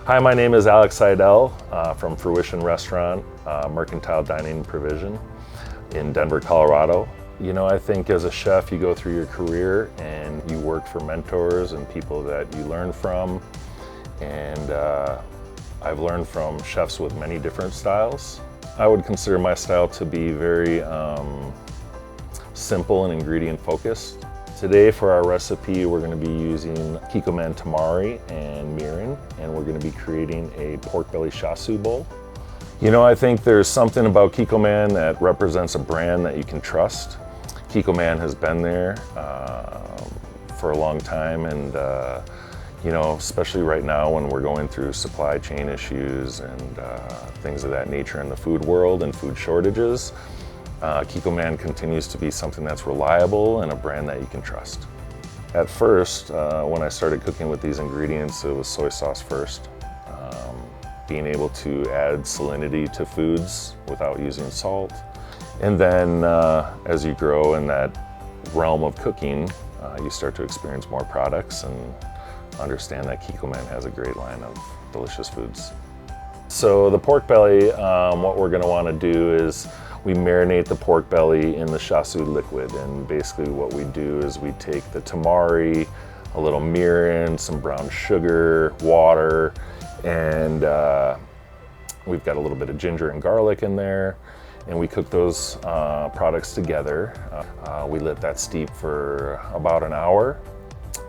Hi, my name is Alex Seidel from Fruition Restaurant, Mercantile Dining and Provision in Denver, Colorado. You know, I think as a chef, you go through your career and you work for mentors and people that you learn from. And I've learned from chefs with many different styles. I would consider my style to be very simple and ingredient focused. Today for our recipe, we're going to be using Kikkoman Tamari and Mirin, and we're going to be creating a Pork Belly Chashu Bowl. You know, I think there's something about Kikkoman that represents a brand that you can trust. Kikkoman has been there for a long time, and you know, especially right now when we're going through supply chain issues and things of that nature in the food world and food shortages, Kikkoman continues to be something that's reliable and a brand that you can trust. At first, when I started cooking with these ingredients, it was soy sauce first. Being able to add salinity to foods without using salt. And then as you grow in that realm of cooking, you start to experience more products and understand that Kikkoman has a great line of delicious foods. So the pork belly, what we're going to want to do is we marinate the pork belly in the chashu liquid, and basically what we do is we take the tamari, a little mirin, some brown sugar, water, and we've got a little bit of ginger and garlic in there, and we cook those products together. We let that steep for about an hour,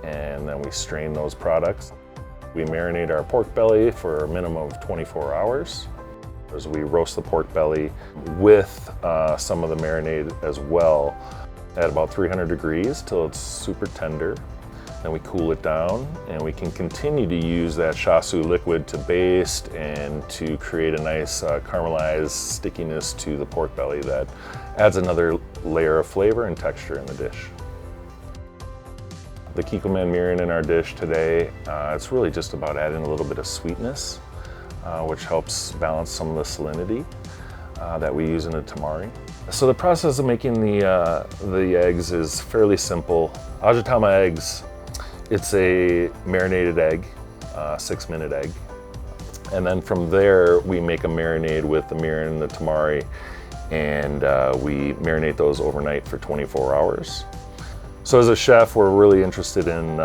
and then we strain those products. We marinate our pork belly for a minimum of 24 hours. As we roast the pork belly with some of the marinade as well at about 300 degrees till it's super tender. Then we cool it down, and we can continue to use that chashu liquid to baste and to create a nice caramelized stickiness to the pork belly that adds another layer of flavor and texture in the dish. The Kikkoman Mirin in our dish today, it's really just about adding a little bit of sweetness, which helps balance some of the salinity that we use in the tamari. So the process of making the eggs is fairly simple. Ajitama eggs, it's a marinated egg, 6-minute egg. And then from there, we make a marinade with the mirin and the tamari, and we marinate those overnight for 24 hours. So as a chef, we're really interested in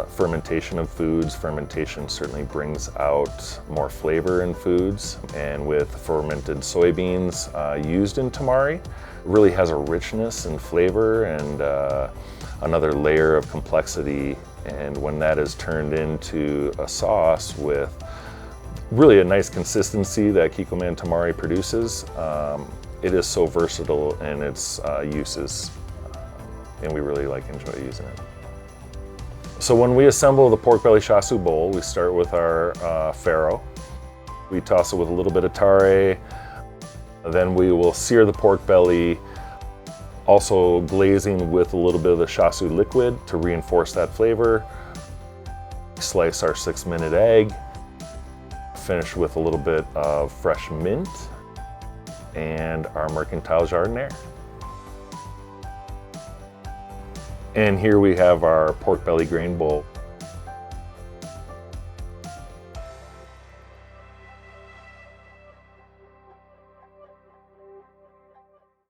fermentation of foods. Fermentation certainly brings out more flavor in foods, and with fermented soybeans used in tamari, it really has a richness and flavor and another layer of complexity. And when that is turned into a sauce with really a nice consistency that Kikkoman Tamari produces, it is so versatile in its uses. And we really enjoy using it. So when we assemble the Pork Belly Chashu Bowl, we start with our farro. We toss it with a little bit of tare. Then we will sear the pork belly, also glazing with a little bit of the chashu liquid to reinforce that flavor. Slice our 6-minute egg, finish with a little bit of fresh mint and our Mercantile Jardiniere. And here we have our pork belly grain bowl.